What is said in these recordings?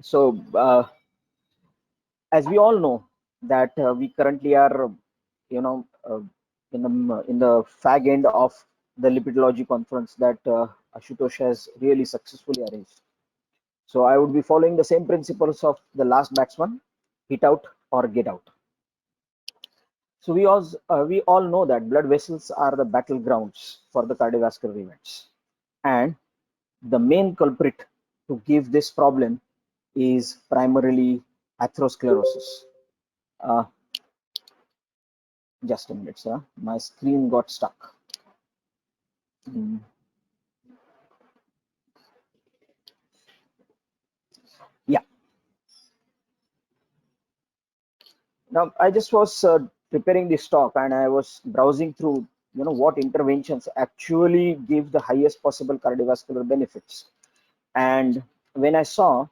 So, as we all know, that we currently are, in the fag end of the lipidology conference that Ashutosh has really successfully arranged. So, I would be following the same principles of the last batsman: hit out or get out. So, we all know that blood vessels are the battlegrounds for the cardiovascular events, and the main culprit to give this problem is primarily atherosclerosis. Uh, just a minute, sir. My screen got stuck. Mm. Yeah. Now, I just was preparing this talk and I was browsing through, what interventions actually give the highest possible cardiovascular benefits. And when I saw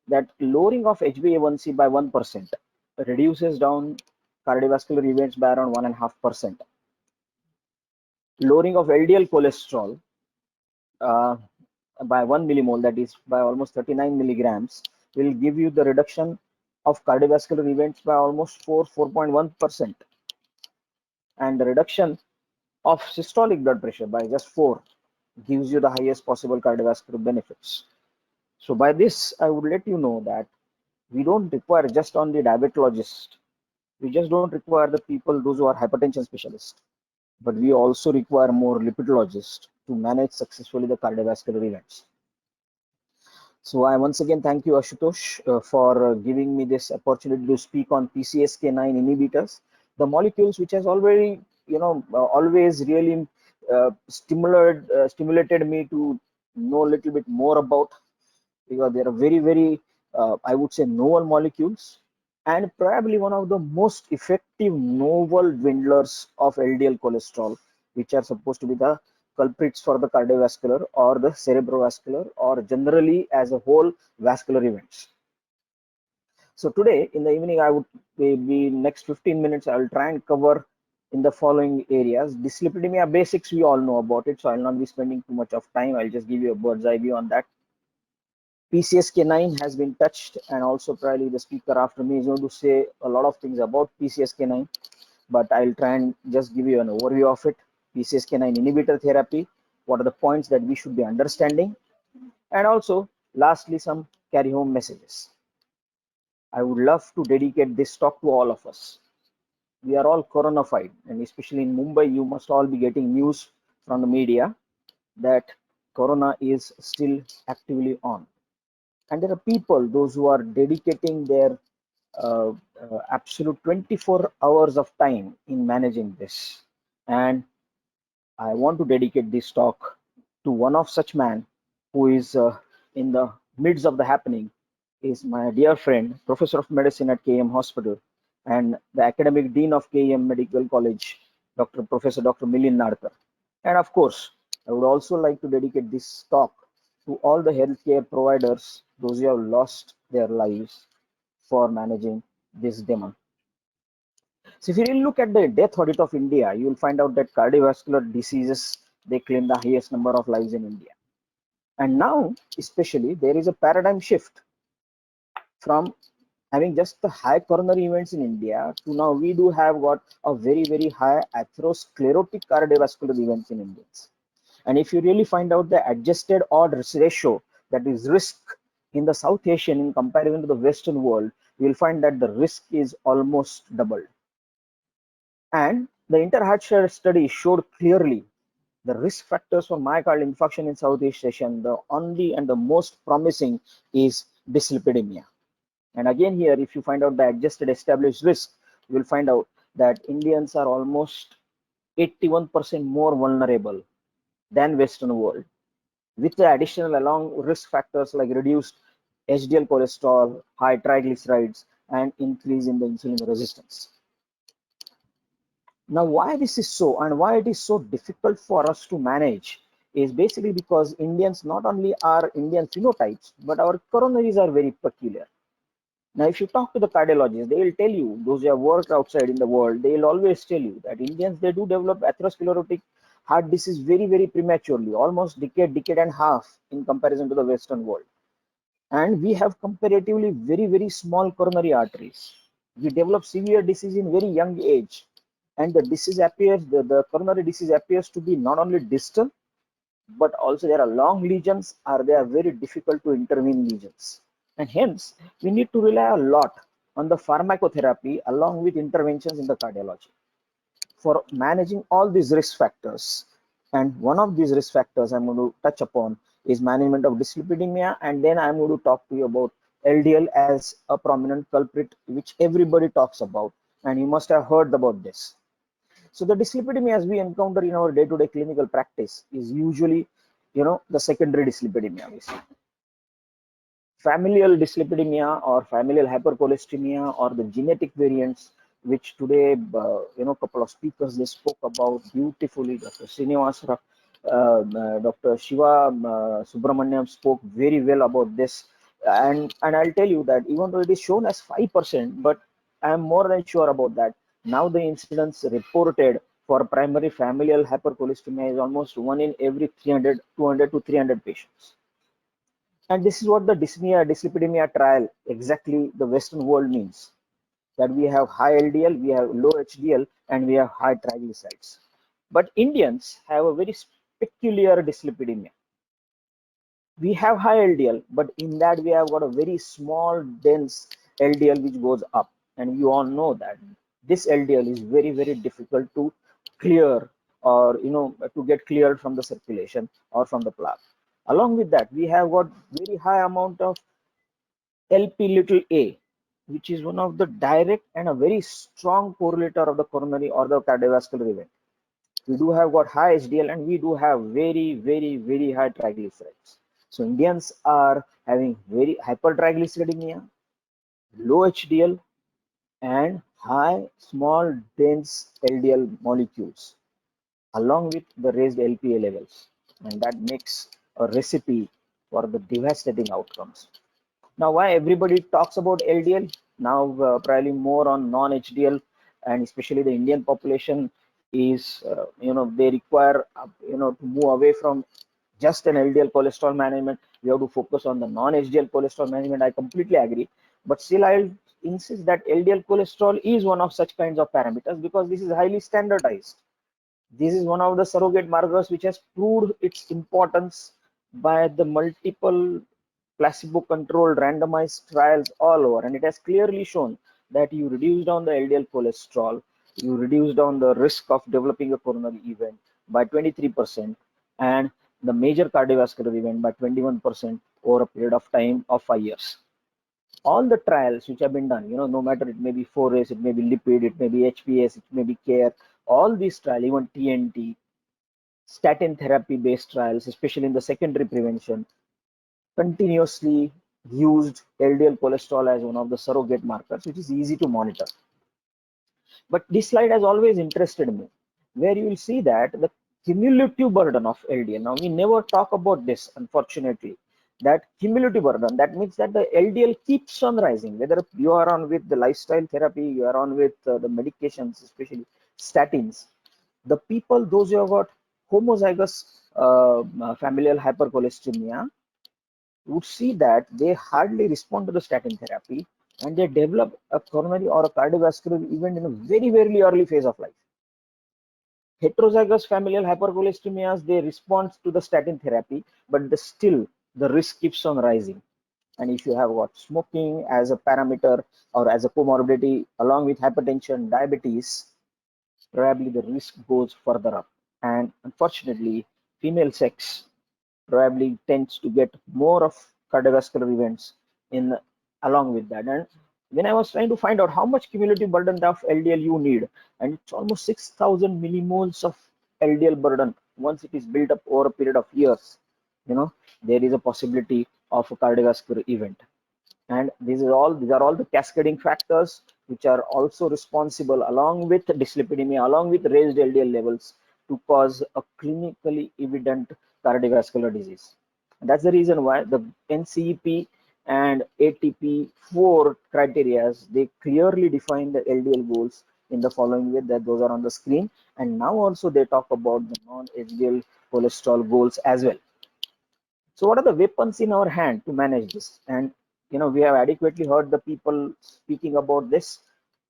that lowering of HbA1c by 1% reduces down cardiovascular events by around 1.5%, lowering of LDL cholesterol uh, by 1 millimole, that is by almost 39 milligrams, will give you the reduction of cardiovascular events by almost 4.1%, and the reduction of systolic blood pressure by just 4 gives you the highest possible cardiovascular benefits. So by this, I would let you know that we don't require just only diabetologist. We just don't require the people, those who are hypertension specialists, but we also require more lipidologists to manage successfully the cardiovascular events. So I once again thank you, Ashutosh, for giving me this opportunity to speak on PCSK9 inhibitors, the molecules which has already, always really stimulated me to know a little bit more about, because they are very, very, I would say, novel molecules, and probably one of the most effective novel dwindlers of LDL cholesterol, which are supposed to be the culprits for the cardiovascular or the cerebrovascular or generally as a whole vascular events. So today in the evening, I would maybe next 15 minutes, I will try and cover in the following areas. Dyslipidemia basics, we all know about it, so I'll not be spending too much of time. I'll just give you a bird's eye view on that. PCSK9 has been touched, and also probably the speaker after me is going to say a lot of things about PCSK9, but I'll try and just give you an overview of it. PCSK9 inhibitor therapy, what are the points that we should be understanding, and also lastly some carry home messages. I would love to dedicate this talk to all of us. We are all coronafied, and especially in Mumbai, you must all be getting news from the media that corona is still actively on. And there are people, those who are dedicating their absolute 24 hours of time in managing this. And I want to dedicate this talk to one of such man who is in the midst of the happening, is my dear friend, Professor of Medicine at KM Hospital and the Academic Dean of KM Medical College, Dr. Milind Nadkar. And of course, I would also like to dedicate this talk to all the healthcare providers, those who have lost their lives for managing this demon. So if you really look at the death audit of India, you will find out that cardiovascular diseases, they claim the highest number of lives in India. And now, especially, there is a paradigm shift from having just the high coronary events in India to now we do have got a very, very high atherosclerotic cardiovascular events in Indians. And if you really find out the adjusted odds ratio, that is risk in the South Asian in comparison to the Western world, you will find that the risk is almost doubled. And the Inter-Heart study showed clearly the risk factors for myocardial infarction in Southeast Asia. The only and the most promising is dyslipidemia. And again, here, if you find out the adjusted established risk, you will find out that Indians are almost 81% more vulnerable than Western world, with the additional along risk factors like reduced HDL cholesterol, high triglycerides, and increase in the insulin resistance. Now, why this is so and why it is so difficult for us to manage is basically because Indians not only are Indian phenotypes, but our coronaries are very peculiar. Now, if you talk to the cardiologists, they will tell you, those who have worked outside in the world, they will always tell you that Indians, they do develop atherosclerotic heart disease very, very prematurely, almost decade and a half in comparison to the Western world. and we have comparatively very small coronary arteries. We develop severe disease in very young age, and the disease appears, the coronary disease appears to be not only distal, but also there are long lesions or they are very difficult to intervene lesions. And hence, we need to rely a lot on the pharmacotherapy along with interventions in the cardiology for managing all these risk factors. And one of these risk factors I'm going to touch upon is management of dyslipidemia, and then I'm going to talk to you about LDL as a prominent culprit, which everybody talks about, and you must have heard about this. So the dyslipidemia as we encounter in our day-to-day clinical practice is usually, the secondary dyslipidemia. Familial dyslipidemia or familial hypercholesteremia or the genetic variants, which today, couple of speakers they spoke about beautifully. Dr. Srinivas, Dr. Shiva Subramaniam spoke very well about this, and I'll tell you that even though it is shown as 5%, but I am more than sure about that. Now the incidence reported for primary familial hypercholesteremia is almost 1 in every 300, 200 to 300 patients. And this is what the dyslipidemia trial, exactly the Western world means. That we have high LDL, we have low HDL, and we have high triglycerides. But Indians have a very peculiar dyslipidemia. We have high LDL, but in that we have got a very small, dense LDL which goes up. And you all know that this LDL is very difficult to clear, or to get cleared from the circulation or from the plaque. Along with that, we have got very high amount of LP little a, which is one of the direct and a very strong correlator of the coronary or the cardiovascular event. We do have got high HDL and we do have very high triglycerides. So Indians are having very hypertriglyceridemia, low HDL, and high small dense LDL molecules, along with the raised LPA levels, and that makes a recipe for the devastating outcomes. Now, why everybody talks about LDL? Now, probably more on non-HDL, and especially the Indian population is, they require, to move away from just an LDL cholesterol management. We have to focus on the non-HDL cholesterol management. I completely agree, but still, I'll insist that LDL cholesterol is one of such kinds of parameters because this is highly standardized. This is one of the surrogate markers which has proved its importance by the multiple placebo-controlled randomized trials all over, and it has clearly shown that you reduce down the LDL cholesterol, you reduce down the risk of developing a coronary event by 23%, and the major cardiovascular event by 21% over a period of time of 5 years. All the trials which have been done, no matter it may be 4S, it may be lipid, it may be HPS, it may be CARE, all these trials, even TNT, statin therapy based trials, especially in the secondary prevention, continuously used LDL cholesterol as one of the surrogate markers, which is easy to monitor. But this slide has always interested me, where you will see that the cumulative burden of LDL. Now, we never talk about this, unfortunately. That cumulative burden, that means that the LDL keeps on rising, whether you are on with the lifestyle therapy, you are on with the medications, especially statins. The people, those who have got homozygous familial hypercholesteremia, would see that they hardly respond to the statin therapy and they develop a coronary or a cardiovascular event in a very early phase of life. Heterozygous familial hypercholesteremias, they respond to the statin therapy, but still the risk keeps on rising. And if you have got smoking as a parameter or as a comorbidity along with hypertension, diabetes, probably the risk goes further up. And unfortunately, female sex probably tends to get more of cardiovascular events in along with that. And when I was trying to find out how much cumulative burden of LDL you need, and it's almost 6,000 millimoles of LDL burden once it is built up over a period of years, there is a possibility of a cardiovascular event. And these are all the cascading factors which are also responsible, along with dyslipidemia, along with raised LDL levels, to cause a clinically evident cardiovascular disease. And that's the reason why the NCEP and ATP4 criteria, they clearly define the LDL goals in the following way, that those are on the screen. And now also they talk about the non-HDL cholesterol goals as well. So what are the weapons in our hand to manage this? And we have adequately heard the people speaking about this.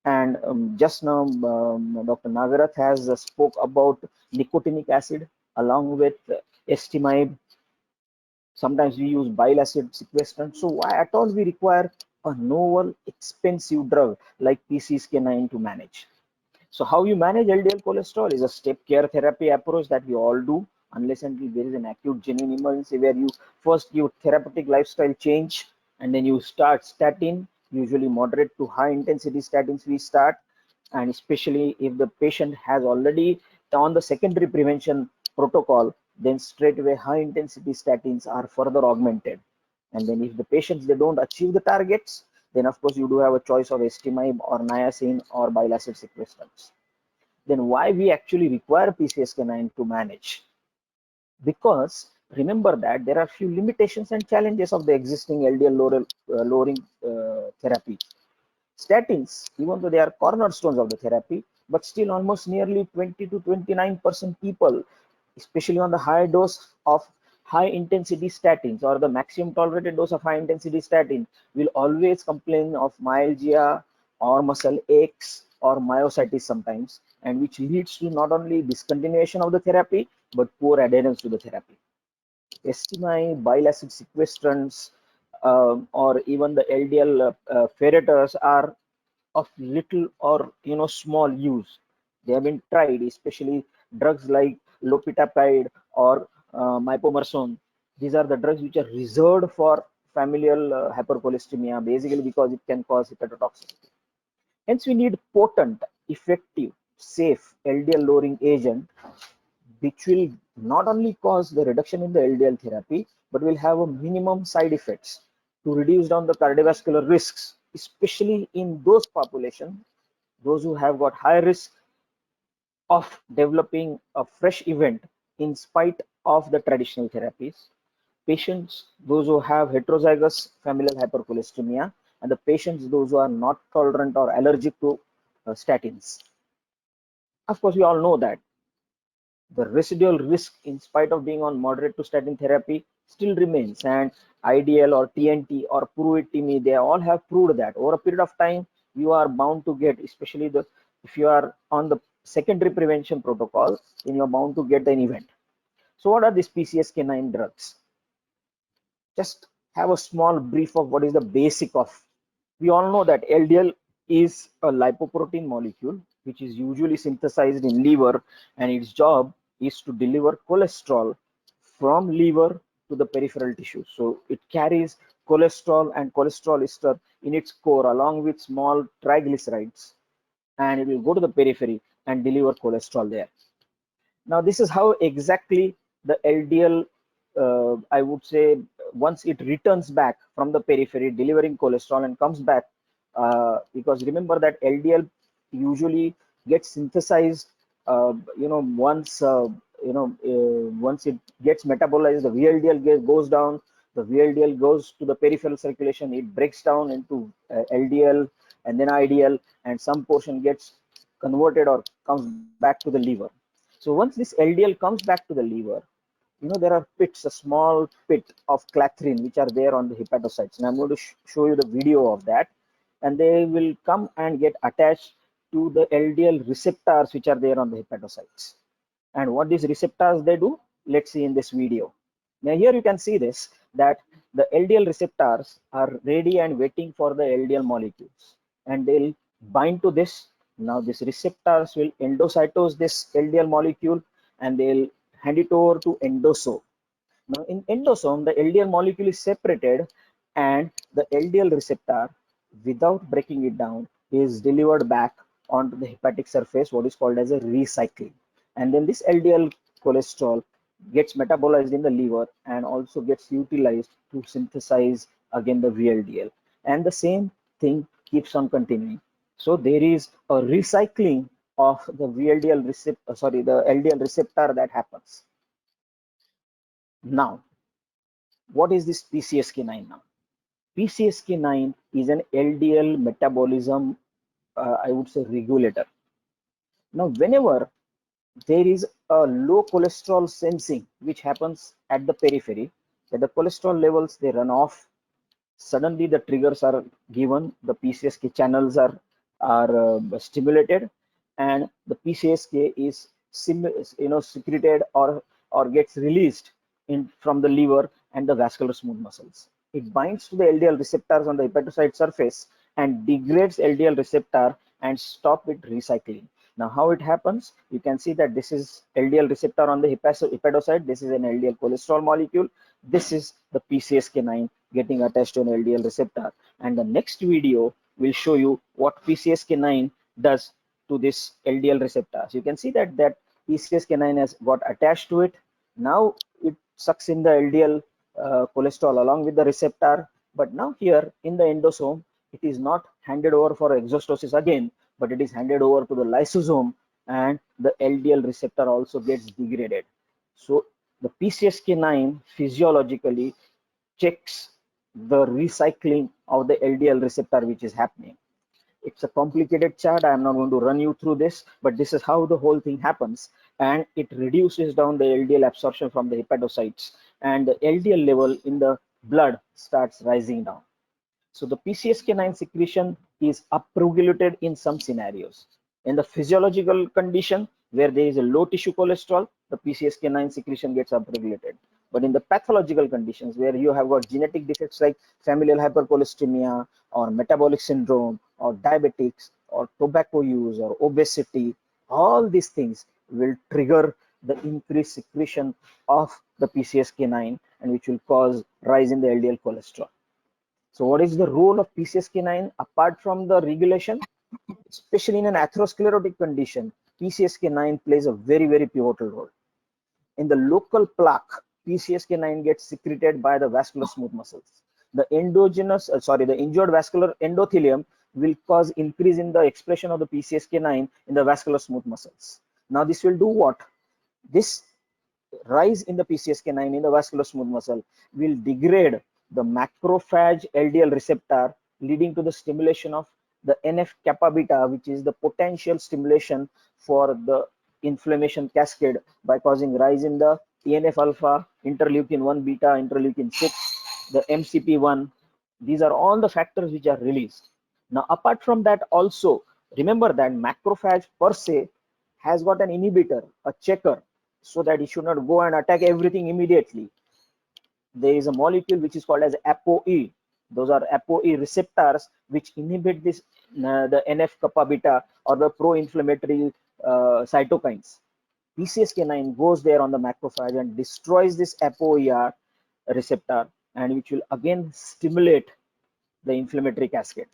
And just now, Dr. Nagarath has spoke about nicotinic acid along with estimide. Sometimes we use bile acid sequestrant. So why at all we require a novel, expensive drug like PCSK9 to manage? So how you manage LDL cholesterol is a step care therapy approach that we all do, unless until there is an acute genuine emergency where you first give therapeutic lifestyle change and then you start statin, usually moderate to high intensity statins we start, and especially if the patient has already on the secondary prevention protocol, then straight away high intensity statins are further augmented. And then if the patients they don't achieve the targets, then of course you do have a choice of estimab or niacin or bile acid sequestrants. Then why we actually require PCSK9 to manage? Because remember that there are few limitations and challenges of the existing LDL lowering therapy. Statins, even though they are cornerstones of the therapy, but still almost nearly 20 to 29% people, especially on the high dose of high intensity statins or the maximum tolerated dose of high intensity statin, will always complain of myalgia or muscle aches or myositis sometimes, and which leads to not only discontinuation of the therapy but poor adherence to the therapy. Estimate, bile acid sequestrants, or even the LDL ferreters are of little or small use. They have been tried, especially drugs like lopitapide or mipomersone. These are the drugs which are reserved for familial hypercholesteremia, basically because it can cause hepatotoxicity. Hence, we need potent, effective, safe LDL lowering agent which will not only cause the reduction in the LDL therapy, but will have a minimum side effects to reduce down the cardiovascular risks, especially in those population, those who have got high risk of developing a fresh event in spite of the traditional therapies. Patients, those who have heterozygous familial hypercholesteremia, and the patients, those who are not tolerant or allergic to statins. Of course, we all know that the residual risk in spite of being on moderate to statin therapy still remains, and IDL or TNT or pruitimig, they all have proved that over a period of time you are bound to get, especially the if you are on the secondary prevention protocol, then you are bound to get an event. So what are these PCSK9 drugs? Just have a small brief of what is the basic of. We all know that LDL is a lipoprotein molecule which is usually synthesized in liver, and its job is to deliver cholesterol from liver to the peripheral tissue. So it carries cholesterol and cholesterol ester in its core along with small triglycerides, and it will go to the periphery and deliver cholesterol there. Now, this is how exactly the LDL, I would say, once it returns back from the periphery, delivering cholesterol and comes back, because remember that LDL usually gets synthesized, once it gets metabolized, the VLDL goes down, the VLDL goes to the peripheral circulation, it breaks down into LDL and then IDL, and some portion gets converted or comes back to the liver. So once this LDL comes back to the liver, there are pits, a small pit of clathrin which are there on the hepatocytes, and I'm going to show you the video of that, and they will come and get attached to the LDL receptors which are there on the hepatocytes. And what these receptors they do, let's see in this video. Now here you can see this, that the LDL receptors are ready and waiting for the LDL molecules, and they'll bind to this. Now these receptors will endocytose this LDL molecule, and they'll hand it over to endosome. Now in endosome, the LDL molecule is separated, and the LDL receptor, without breaking it down, is delivered back onto the hepatic surface, what is called as a recycling. And then this LDL cholesterol gets metabolized in the liver and also gets utilized to synthesize again the VLDL. And the same thing keeps on continuing. So there is a recycling of the VLDL receptor, the LDL receptor that happens. Now, what is this PCSK9 now? PCSK9 is an LDL metabolism, I would say, regulator. Now, whenever there is a low cholesterol sensing which happens at the periphery, that the cholesterol levels they run off. Suddenly the triggers are given, the PCSK channels are stimulated, and the PCSK is secreted or gets released in from the liver and the vascular smooth muscles. It binds to the LDL receptors on the hepatocyte surface and degrades LDL receptor and stop it recycling. Now, how it happens? You can see that this is LDL receptor on the hepatocyte. This is an LDL cholesterol molecule. This is the PCSK9 getting attached to an LDL receptor. And the next video will show you what PCSK9 does to this LDL receptor. So you can see that PCSK9 has got attached to it. Now it sucks in the LDL cholesterol along with the receptor. But now here in the endosome, it is not handed over for exostosis again, but it is handed over to the lysosome, and the LDL receptor also gets degraded. So the PCSK9 physiologically checks the recycling of the LDL receptor which is happening. It's a complicated chart. I am not going to run you through this, but this is how the whole thing happens. And it reduces down the LDL absorption from the hepatocytes, and the LDL level in the blood starts rising down. So the PCSK9 secretion is upregulated in some scenarios. In the physiological condition where there is a low tissue cholesterol, the PCSK9 secretion gets upregulated. But in the pathological conditions where you have got genetic defects like familial hypercholesteremia or metabolic syndrome or diabetics or tobacco use or obesity, all these things will trigger the increased secretion of the PCSK9, and which will cause rise in the LDL cholesterol. So what is the role of PCSK9 apart from the regulation? Especially in an atherosclerotic condition, PCSK9 plays a very, very pivotal role. In the local plaque, PCSK9 gets secreted by the vascular smooth muscles. The injured vascular endothelium will cause increase in the expression of the PCSK9 in the vascular smooth muscles. Now this will do what? This rise in the PCSK9 in the vascular smooth muscle will degrade the macrophage LDL receptor, leading to the stimulation of the NF kappa beta, which is the potential stimulation for the inflammation cascade by causing rise in the TNF alpha, interleukin 1 beta, interleukin 6, the MCP1. These are all the factors which are released. Now, apart from that, also remember that macrophage per se has got an inhibitor, a checker, so that it should not go and attack everything immediately. There is a molecule which is called as ApoE. Those are ApoE receptors which inhibit this the NF kappa beta or the pro-inflammatory cytokines. PCSK9 goes there on the macrophage and destroys this ApoER receptor, and which will again stimulate the inflammatory cascade.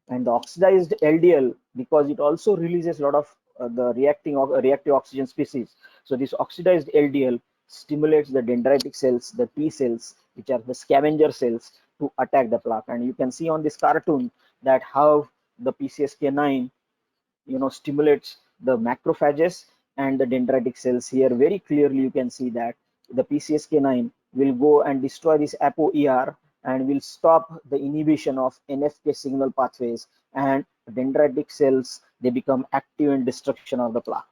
And the oxidized LDL, because it also releases a lot of the reactive oxygen species. So this oxidized LDL stimulates the dendritic cells, the T cells, which are the scavenger cells, to attack the plaque. And you can see on this cartoon that how the PCSK9 stimulates the macrophages and the dendritic cells. Here very clearly you can see that the PCSK9 will go and destroy this ApoER and will stop the inhibition of NFK signal pathways, and dendritic cells, they become active in destruction of the plaque.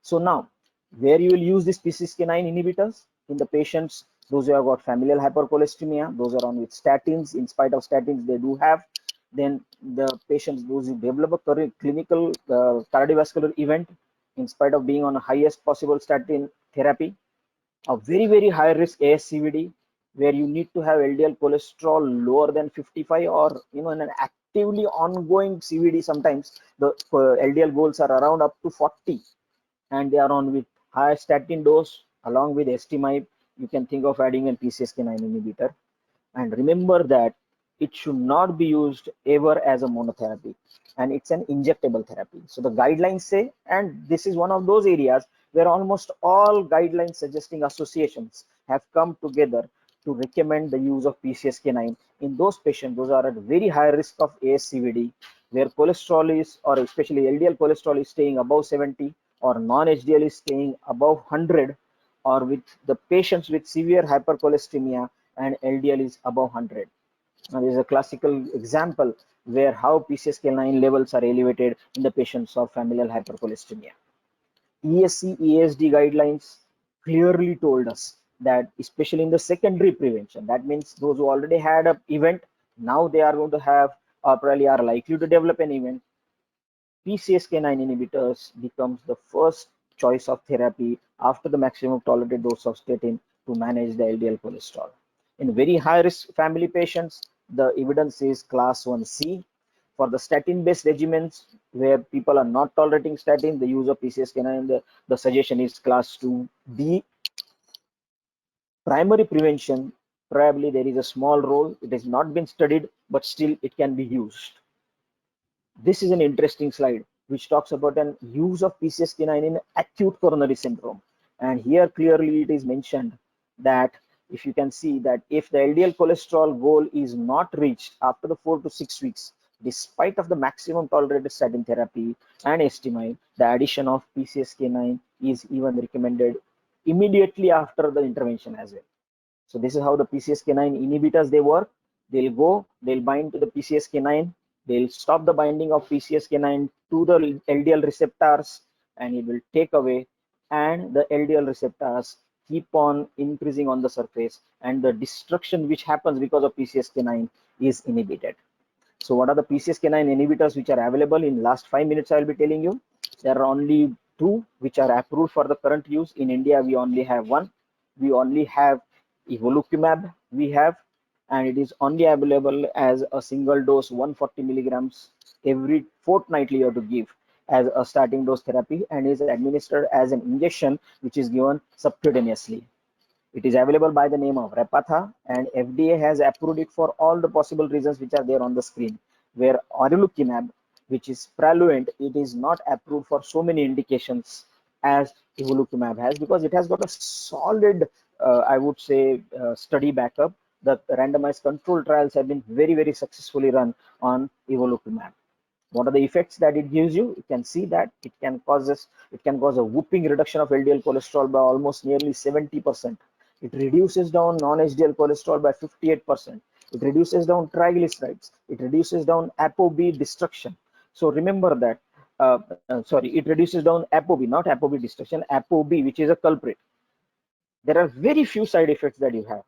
So now, where you will use these PCSK9 inhibitors? In the patients, those who have got familial hypercholesteremia, those are on with statins. In spite of statins, they do have. Then the patients, those who develop a clinical cardiovascular event, in spite of being on the highest possible statin therapy, a very, very high risk ASCVD, where you need to have LDL cholesterol lower than 55, or in an actively ongoing CVD, sometimes the LDL goals are around up to 40, and they are on with high statin dose along with estimate. You can think of adding a PCSK9 inhibitor. And remember that it should not be used ever as a monotherapy, and it's an injectable therapy. So the guidelines say, and this is one of those areas where almost all guidelines suggesting associations have come together to recommend the use of PCSK9 in those patients those are at very high risk of ASCVD, where cholesterol is, or especially LDL cholesterol is staying above 70, or non-HDL is staying above 100, or with the patients with severe hypercholesteremia and LDL is above 100. Now, this is a classical example where how PCSK9 levels are elevated in the patients of familial hypercholesteremia. ESC, ESD guidelines clearly told us that especially in the secondary prevention, that means those who already had an event, now they are going to have or probably are likely to develop an event, PCSK9 inhibitors becomes the first choice of therapy after the maximum tolerated dose of statin to manage the LDL cholesterol. In very high risk family patients, the evidence is class 1C. For the statin based regimens where people are not tolerating statin, the use of PCSK9, the suggestion is class 2D. Primary prevention, probably there is a small role. It has not been studied, but still it can be used. This is an interesting slide which talks about an use of PCSK9 in acute coronary syndrome. And here clearly it is mentioned that if you can see that if the LDL cholesterol goal is not reached after the 4 to 6 weeks, despite of the maximum tolerated statin therapy and estimate, the addition of PCSK9 is even recommended immediately after the intervention as well. So this is how the PCSK9 inhibitors they work. They'll bind to the PCSK9, they'll stop the binding of PCSK9 to the LDL receptors, and it will take away, and the LDL receptors keep on increasing on the surface, and the destruction which happens because of PCSK9 is inhibited. So what are the PCSK9 inhibitors which are available? In last 5 minutes I will be telling you. There are only two which are approved for the current use. In India we only have one. We only have evolocumab we have, and it is only available as a single dose 140 milligrams every fortnightly you have to give as a starting dose therapy, and is administered as an injection which is given subcutaneously. It is available by the name of Repatha, and FDA has approved it for all the possible reasons which are there on the screen. Where Arilukimab, which is Praluent, it is not approved for so many indications as Evolocumab has, because it has got a solid, I would say, study backup. The randomized control trials have been very successfully run on Evolocumab. What are the effects that it gives you? You can see that it can cause a whooping reduction of LDL cholesterol by almost nearly 70%. It reduces down non-HDL cholesterol by 58%. It reduces down triglycerides. It reduces down ApoB destruction. So remember that. Sorry, it reduces down ApoB, not ApoB destruction, ApoB, which is a culprit. There are very few side effects that you have.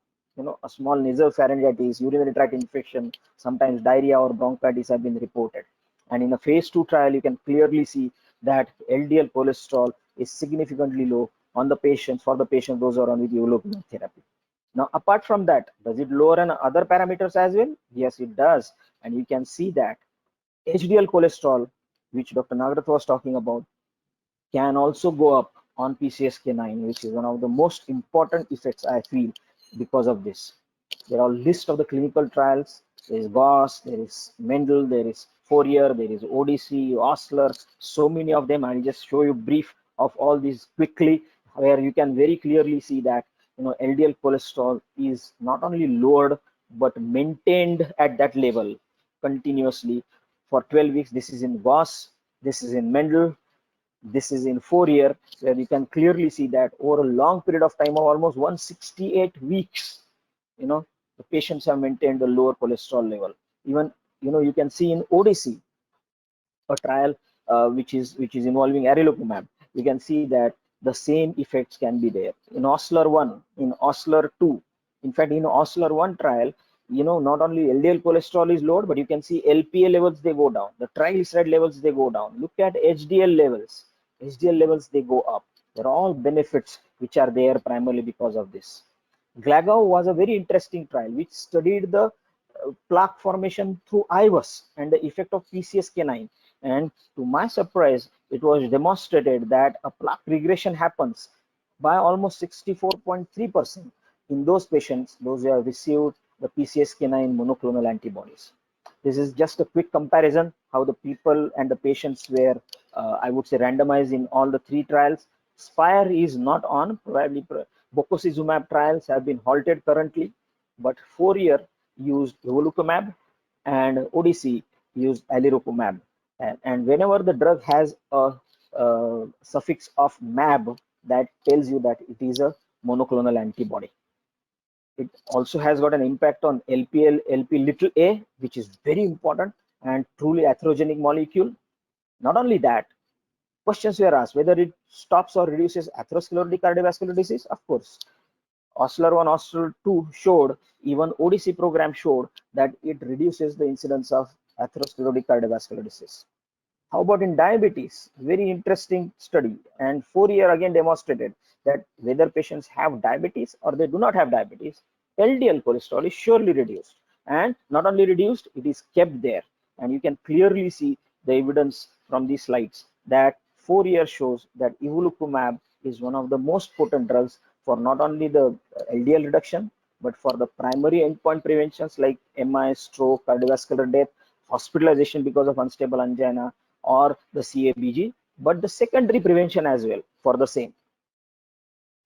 A small nasal pharyngitis, urinary tract infection, sometimes diarrhea or bronchitis have been reported. And in a phase 2 trial, you can clearly see that LDL cholesterol is significantly low on the patients, for the patients those who are on with evolocumab therapy. Now, apart from that, does it lower on other parameters as well? Yes, it does. And you can see that HDL cholesterol, which Dr. Nagarath was talking about, can also go up on PCSK9, which is one of the most important effects I feel because of this. There are a list of the clinical trials. There is GOS, there is Mendel, there is Fourier, there is ODC, Osler, so many of them. I'll just show you brief of all these quickly, where you can very clearly see that LDL cholesterol is not only lowered but maintained at that level continuously for 12 weeks. This is in GOS, this is in Mendel, this is in Fourier, where you can clearly see that over a long period of time of almost 168 weeks, the patients have maintained a lower cholesterol level. Even, you can see in ODC, a trial which is involving Arilocumab, you can see that the same effects can be there. In Osler 1, in Osler 2, in fact, in Osler 1 trial, not only LDL cholesterol is lowered, but you can see LPA levels, they go down. The triglyceride levels, they go down. Look at HDL levels. HDL levels, they go up. They're all benefits which are there primarily because of this. Glagau was a very interesting trial which studied the plaque formation through IVUS and the effect of PCSK9. And to my surprise, it was demonstrated that a plaque regression happens by almost 64.3% in those patients, those who have received the PCSK9 monoclonal antibodies. This is just a quick comparison how the people and the patients were, I would say, randomized in all the three trials. SPIRE is not on, probably bococizumab trials have been halted currently, but Fourier used evolocumab and ODC used alirocumab. And whenever the drug has a suffix of mab, that tells you that it is a monoclonal antibody. It also has got an impact on LPL, LP little a, which is very important and truly atherogenic molecule. Not only that, questions were asked whether it stops or reduces atherosclerotic cardiovascular disease. Of course, Osler 1, Osler 2 showed, even ODC program showed that it reduces the incidence of atherosclerotic cardiovascular disease. How about in diabetes? Very interesting study, and 4 year again demonstrated that whether patients have diabetes or they do not have diabetes, LDL cholesterol is surely reduced, and not only reduced, it is kept there. And you can clearly see the evidence from these slides that 4 years shows that evolocumab is one of the most potent drugs for not only the LDL reduction but for the primary endpoint preventions like MI, stroke, cardiovascular death, hospitalization because of unstable angina, or the CABG, but the secondary prevention as well for the same.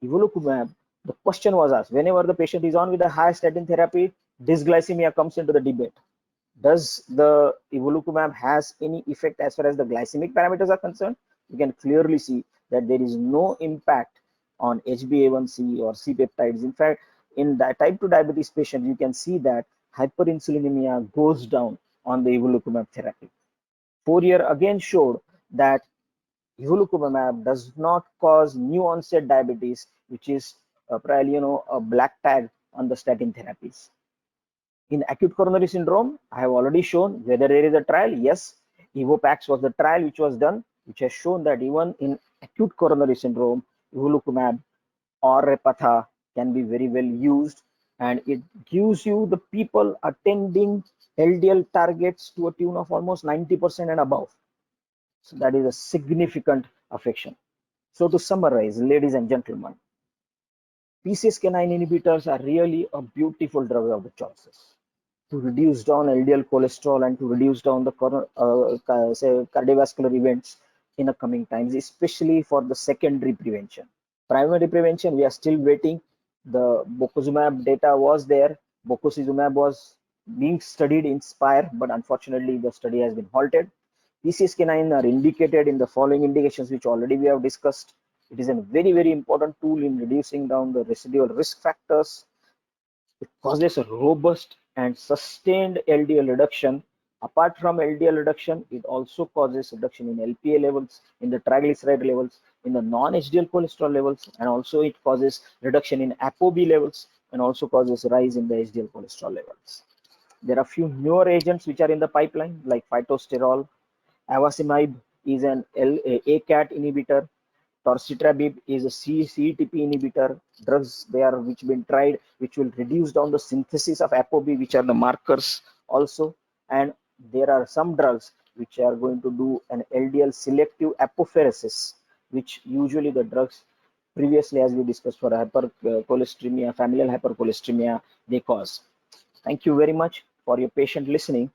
Evolocumab, the question was asked, whenever the patient is on with a high statin therapy, dysglycemia comes into the debate. Does the evolocumab has any effect as far as the glycemic parameters are concerned? You can clearly see that there is no impact on HbA1c or C-peptides. In fact, in the type 2 diabetes patient, you can see that hyperinsulinemia goes down on the evolocumab therapy. 4 year again showed that evolocumab does not cause new onset diabetes, which is probably a black tag on the statin therapies. In acute coronary syndrome, I have already shown whether there is a trial. Yes, EVOPAX was the trial which was done, which has shown that even in acute coronary syndrome, evolocumab or Repatha can be very well used, and it gives you the people attending LDL targets to a tune of almost 90% and above. So that is a significant affection. So to summarize, ladies and gentlemen, PCSK9 inhibitors are really a beautiful drug of the choices to reduce down LDL cholesterol and to reduce down the say cardiovascular events in the coming times, especially for the secondary prevention. Primary prevention, we are still waiting. The bocuzumab data was there. Bococizumab was being studied in SPIRE, but unfortunately the study has been halted. PCSK9 are indicated in the following indications, which already we have discussed. It is a very, very important tool in reducing down the residual risk factors. It causes a robust and sustained LDL reduction. Apart from LDL reduction, it also causes reduction in LPA levels, in the triglyceride levels, in the non-HDL cholesterol levels, and also it causes reduction in ApoB levels and also causes rise in the HDL cholesterol levels. There are few newer agents which are in the pipeline like phytosterol. Avacimaib is an ACAT inhibitor. Torcetrapib is a CETP inhibitor. Drugs there which been tried, which will reduce down the synthesis of ApoB, which are the markers also. And there are some drugs which are going to do an LDL selective apophyresis, which usually the drugs previously, as we discussed, for hypercholesteremia, familial hypercholesteremia, they cause. Thank you very much for your patient listening.